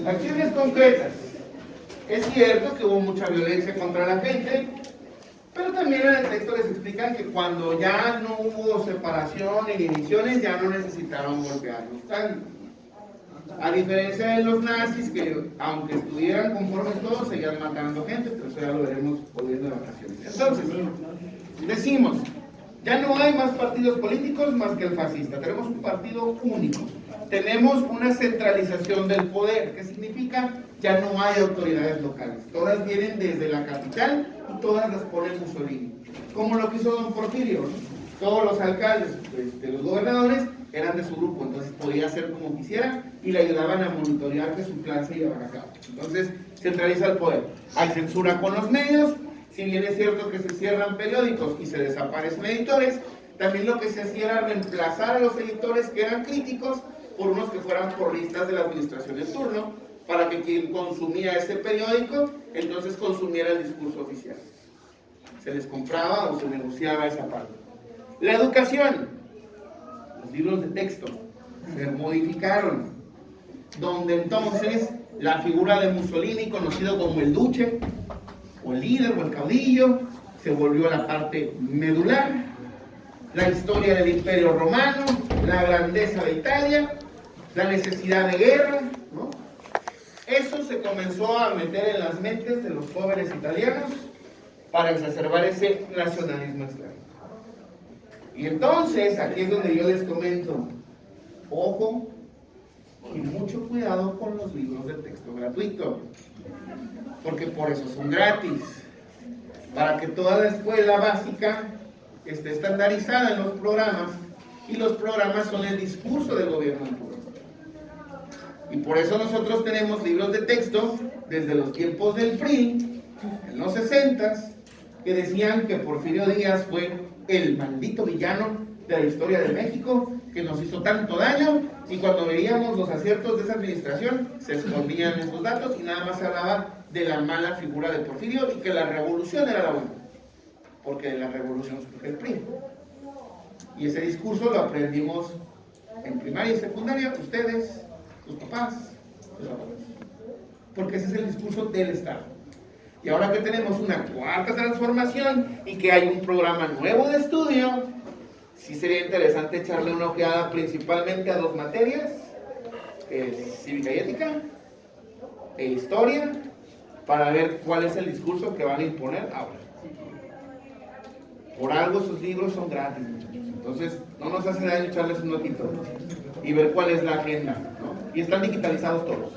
Acciones concretas. Es cierto que hubo mucha violencia contra la gente, pero también en el texto les explican que cuando ya no hubo separación ni divisiones, ya no necesitaron golpearnos tanto. A diferencia de los nazis, que aunque estuvieran conformes todos, seguían matando gente, pero eso ya lo veremos volviendo de vacaciones. Entonces, decimos, ya no hay más partidos políticos más que el fascista, tenemos un partido único. Tenemos una centralización del poder, que significa ya no hay autoridades locales. Todas vienen desde la capital y todas las pone Mussolini. Como lo que hizo don Porfirio, ¿no? Todos los alcaldes, los gobernadores, eran de su grupo, entonces podía hacer como quisiera y le ayudaban a monitorear que su plan se llevara a cabo. Entonces, centraliza el poder. Hay censura con los medios, si bien es cierto que se cierran periódicos y se desaparecen editores, también lo que se hacía era reemplazar a los editores que eran críticos por unos que fueran porristas de la administración en turno, para que quien consumía ese periódico, entonces consumiera el discurso oficial. Se les compraba o se negociaba esa parte. La educación, los libros de texto, se modificaron, donde entonces la figura de Mussolini, conocido como el duce, o el líder, o el caudillo, se volvió la parte medular, la historia del Imperio Romano, la grandeza de Italia, la necesidad de guerra, ¿no? Eso se comenzó a meter en las mentes de los jóvenes italianos para exacerbar ese nacionalismo extremo. Y entonces, aquí es donde yo les comento, ojo y mucho cuidado con los libros de texto gratuito, porque por eso son gratis, para que toda la escuela básica esté estandarizada en los programas, y los programas son el discurso del gobierno en turno. Y por eso nosotros tenemos libros de texto desde los tiempos del PRI, en los 60s, que decían que Porfirio Díaz fue el maldito villano de la historia de México, que nos hizo tanto daño, y cuando veíamos los aciertos de esa administración, se escondían esos datos y nada más se hablaba de la mala figura de Porfirio y que la revolución era la buena, porque de la revolución surge el PRI. Y ese discurso lo aprendimos en primaria y secundaria, ustedes, sus papás, sus abuelos, porque ese es el discurso del Estado. Y ahora que tenemos una cuarta transformación y que hay un programa nuevo de estudio, sí sería interesante echarle una ojeada principalmente a dos materias, cívica y ética, e historia, para ver cuál es el discurso que van a imponer ahora. Por algo sus libros son gratis, muchachos. Entonces, no nos hace daño echarles un ojito y ver cuál es la agenda, ¿no? Y están digitalizados todos.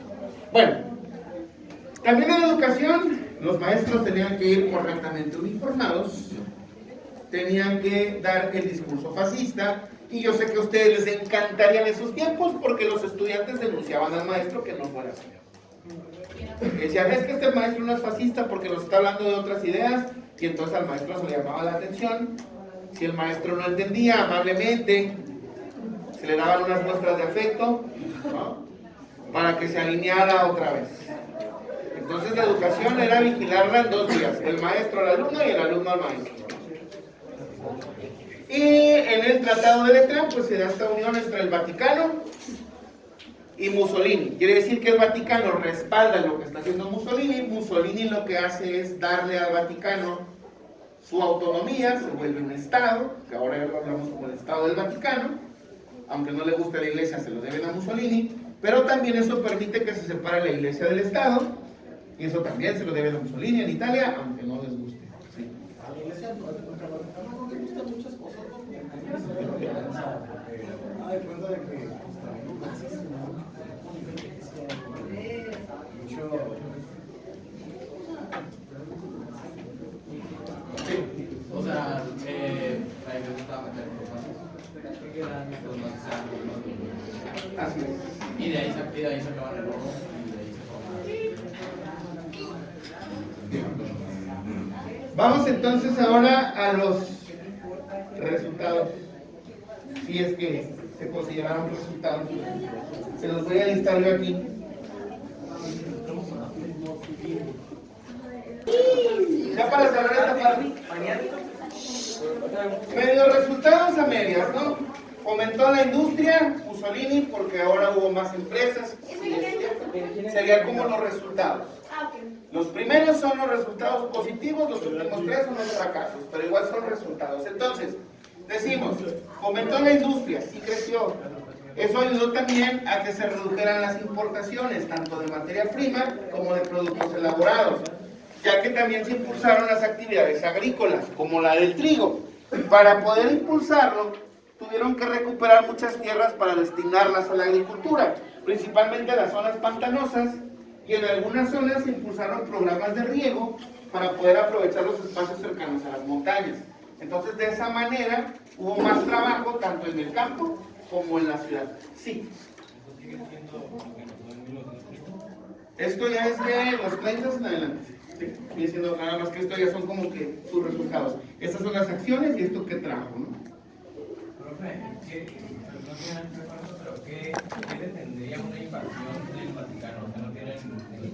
Bueno, también en la educación, los maestros tenían que ir correctamente uniformados, tenían que dar el discurso fascista, y yo sé que a ustedes les encantarían esos tiempos porque los estudiantes denunciaban al maestro que no fuera así. Decían, es que este maestro no es fascista porque nos está hablando de otras ideas, y entonces al maestro se le llamaba la atención. Si el maestro no entendía, amablemente se le daban unas muestras de afecto, ¿no?, para que se alineara otra vez. Entonces la educación era vigilarla en 2 días, el maestro al alumno y el alumno al maestro. Y en el Tratado de Letrán pues se da esta unión entre el Vaticano y Mussolini. Quiere decir que el Vaticano respalda lo que está haciendo Mussolini. Mussolini lo que hace es darle al Vaticano su autonomía, se vuelve un Estado, que ahora ya lo hablamos como el Estado del Vaticano, aunque no le guste la Iglesia, se lo deben a Mussolini, pero también eso permite que se separe la Iglesia del Estado, y eso también se lo deben a Mussolini en Italia, aunque no les guste. ¿Sí? A la Iglesia no le gustan muchas cosas, ¿no? De cuenta de que o sea, la iglesia estaba metiendo cosas que eran los más sanos, Así es. y de ahí se acaban el oro, y de ahí se forma. Vamos entonces ahora a los resultados, si es que se consideraron resultados. Se los voy a listar yo aquí. Ya para cerrar esta parte, medio resultados a medias, ¿no? Fomentó la industria, Mussolini, porque ahora hubo más empresas, sí, es cierto, Sería como los resultados. Los primeros son los resultados positivos, los últimos tres son los fracasos, pero igual son resultados. Entonces, decimos, fomentó la industria, sí creció. Eso ayudó también a que se redujeran las importaciones, tanto de materia prima como de productos elaborados, ya que también se impulsaron las actividades agrícolas, como la del trigo. Para poder impulsarlo, tuvieron que recuperar muchas tierras para destinarlas a la agricultura, principalmente a las zonas pantanosas, y en algunas zonas se impulsaron programas de riego para poder aprovechar los espacios cercanos a las montañas. Entonces, de esa manera, hubo más trabajo tanto en el campo como en la ciudad. Sí. Esto ya es de los 30 en adelante. Sí, sigue siendo nada más que esto ya son como que sus resultados. Estas son las acciones y esto que trajo, ¿no? Profe, ¿qué detendría una invasión del Vaticano? O sea, no tienen ejército,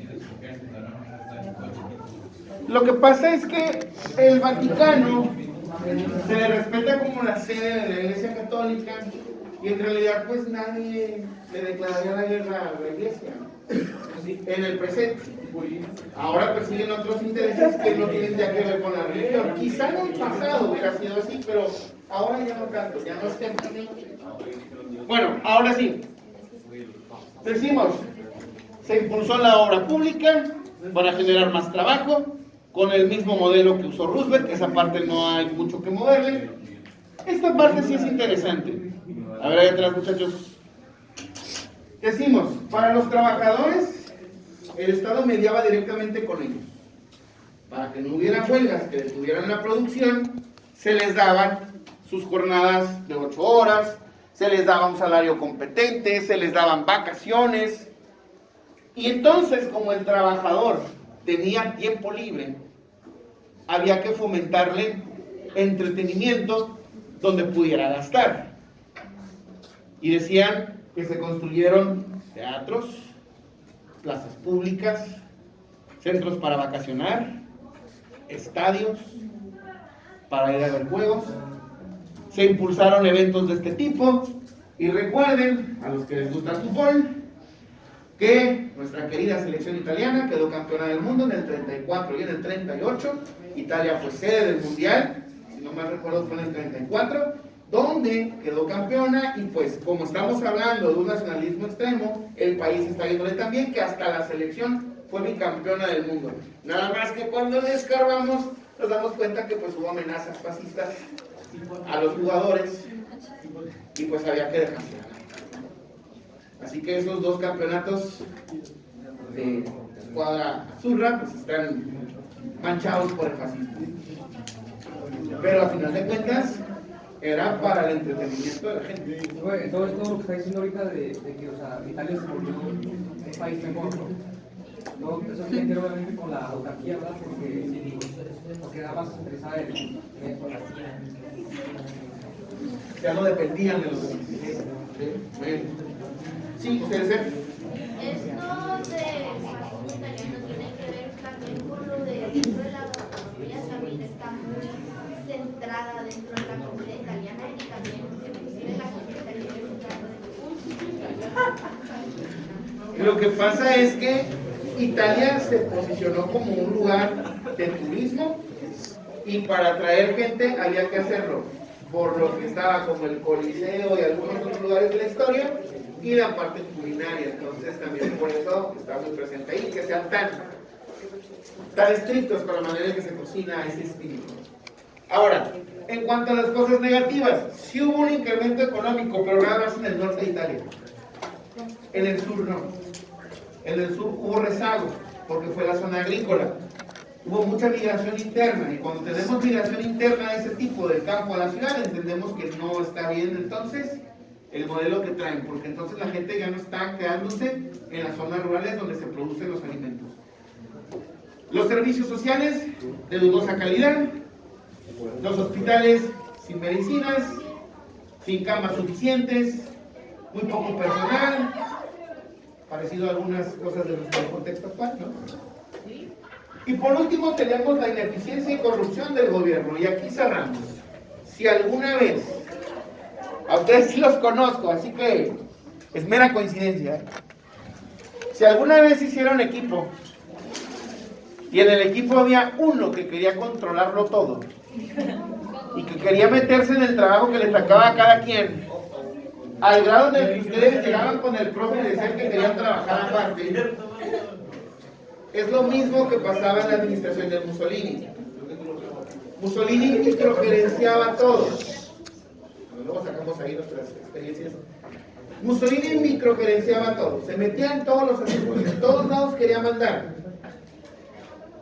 Lo que pasa es que el Vaticano se le respeta como la sede de la Iglesia Católica y en realidad pues nadie le declararía la guerra a la Iglesia en el presente. Ahora persiguen otros intereses que no tienen ya que ver con la religión. Quizá en el pasado hubiera sido así, pero ahora ya no tanto, ya no es que... Bueno, ahora sí. Decimos, se impulsó la obra pública para generar más trabajo, con el mismo modelo que usó Roosevelt, que esa parte no hay mucho que moverle. Esta parte sí es interesante. A ver, ahí atrás, muchachos. Decimos, para los trabajadores, el Estado mediaba directamente con ellos. Para que no hubiera huelgas que detuvieran la producción, se les daban sus jornadas de 8 horas, se les daba un salario competente, se les daban vacaciones. Y entonces, como el trabajador tenía tiempo libre, había que fomentarle entretenimiento donde pudiera gastar. Y decían que se construyeron teatros, plazas públicas, centros para vacacionar, estadios para ir a ver juegos. Se impulsaron eventos de este tipo. Y recuerden, a los que les gusta el fútbol, que nuestra querida selección italiana quedó campeona del mundo en el 34 y en el 38. Italia fue sede del mundial, si no mal recuerdo fue en el 34, donde quedó campeona. Y pues como estamos hablando de un nacionalismo extremo, el país está viéndole también que hasta la selección fue bicampeona del mundo. Nada más que cuando le escarbamos nos damos cuenta que pues hubo amenazas fascistas a los jugadores y pues había que dejarse ganar. Así que esos dos campeonatos de escuadra azurra pues están manchados por el fascismo. Pero a final de cuentas era para el entretenimiento de la gente. Todo esto lo que está diciendo ahorita de que, o sea, Italia se volvió un país mejor, ¿no? Todo eso tiene que ver obviamente con la autarquía, ¿verdad? Porque era más interesada en Ya no dependían de los demás. Sí, ustedes Esto de fascismo italiano tiene que ver también con lo de dentro de la gastronomía, también está muy centrada dentro de la comida italiana y también inclusive la comida italiana es centrada. Lo que pasa es que Italia se posicionó como un lugar de turismo y para atraer gente había que hacerlo, por lo que estaba como el Coliseo y algunos otros lugares de la historia y la parte culinaria. Entonces también por eso está muy presente ahí, que sean tan estrictos con la manera en que se cocina ese estilo. Ahora, en cuanto a las cosas negativas, sí hubo un incremento económico, pero nada más en el norte de Italia. En el sur no. En el sur hubo rezago, porque fue la zona agrícola. Hubo mucha migración interna, y cuando tenemos migración interna de ese tipo, del campo a la ciudad, entendemos que no está bien entonces el modelo que traen, porque entonces la gente ya no está quedándose en las zonas rurales donde se producen los alimentos. Los servicios sociales de dudosa calidad, los hospitales sin medicinas, sin camas suficientes, muy poco personal, parecido a algunas cosas de nuestro contexto actual, ¿no? Y por último tenemos la ineficiencia y corrupción del gobierno, y aquí cerramos. Si alguna vez, a ustedes sí los conozco, así que es mera coincidencia, si Si alguna vez hicieron equipo y en el equipo había uno que quería controlarlo todo y que quería meterse en el trabajo que le tocaba a cada quien, al grado en el que ustedes llegaban con el profe y decían que querían trabajar aparte, es lo mismo que pasaba en la administración de Mussolini. Mussolini microgerenciaba todo. Luego sacamos ahí nuestras experiencias. Mussolini microgerenciaba todo. Se metía en todos los asuntos. En todos lados quería mandar.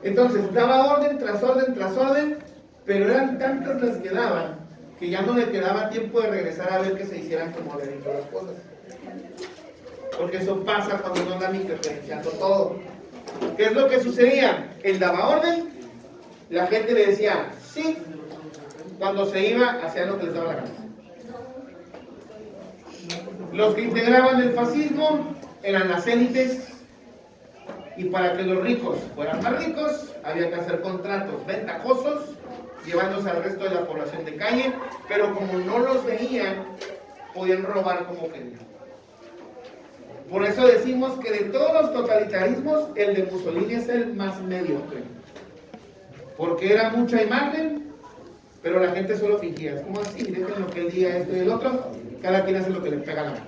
Entonces daba orden tras orden tras orden, pero eran tantas las que daban que ya no le quedaba tiempo de regresar a ver que se hicieran como le dijo las cosas. Porque eso pasa cuando uno anda microgerenciando todo. ¿Qué es lo que sucedía? Él daba orden, la gente le decía sí, cuando se iba hacían lo que les daba la gana. Los que integraban el fascismo eran las élites, y para que los ricos fueran más ricos había que hacer contratos ventajosos llevándose al resto de la población de calle, pero como no los veían podían robar como querían. Por eso decimos que de todos los totalitarismos el de Mussolini es el más mediocre, porque era mucha imagen, pero la gente solo fingía. Es como así, dejen lo que él diga esto y el otro, cada quien hace lo que le pega la mano,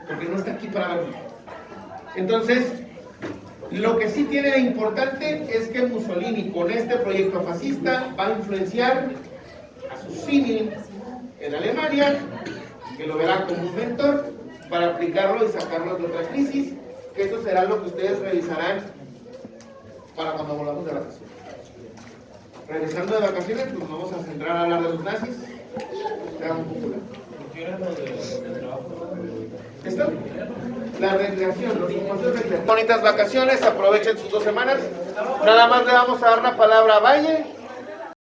porque no está aquí para verlo. Entonces, lo que sí tiene de importante es que Mussolini con este proyecto fascista va a influenciar a su símil en Alemania, que lo verá como un mentor para aplicarlo y sacarlo de otra crisis, que eso será lo que ustedes revisarán para cuando volvamos de vacaciones. Regresando de vacaciones, pues vamos a centrar a hablar de los nazis. ¿Por qué era lo del trabajo? ¿Esto? La recreación, los impulsos recreativos. Bonitas vacaciones, aprovechen sus 2 semanas. Nada más le vamos a dar la palabra a Valle.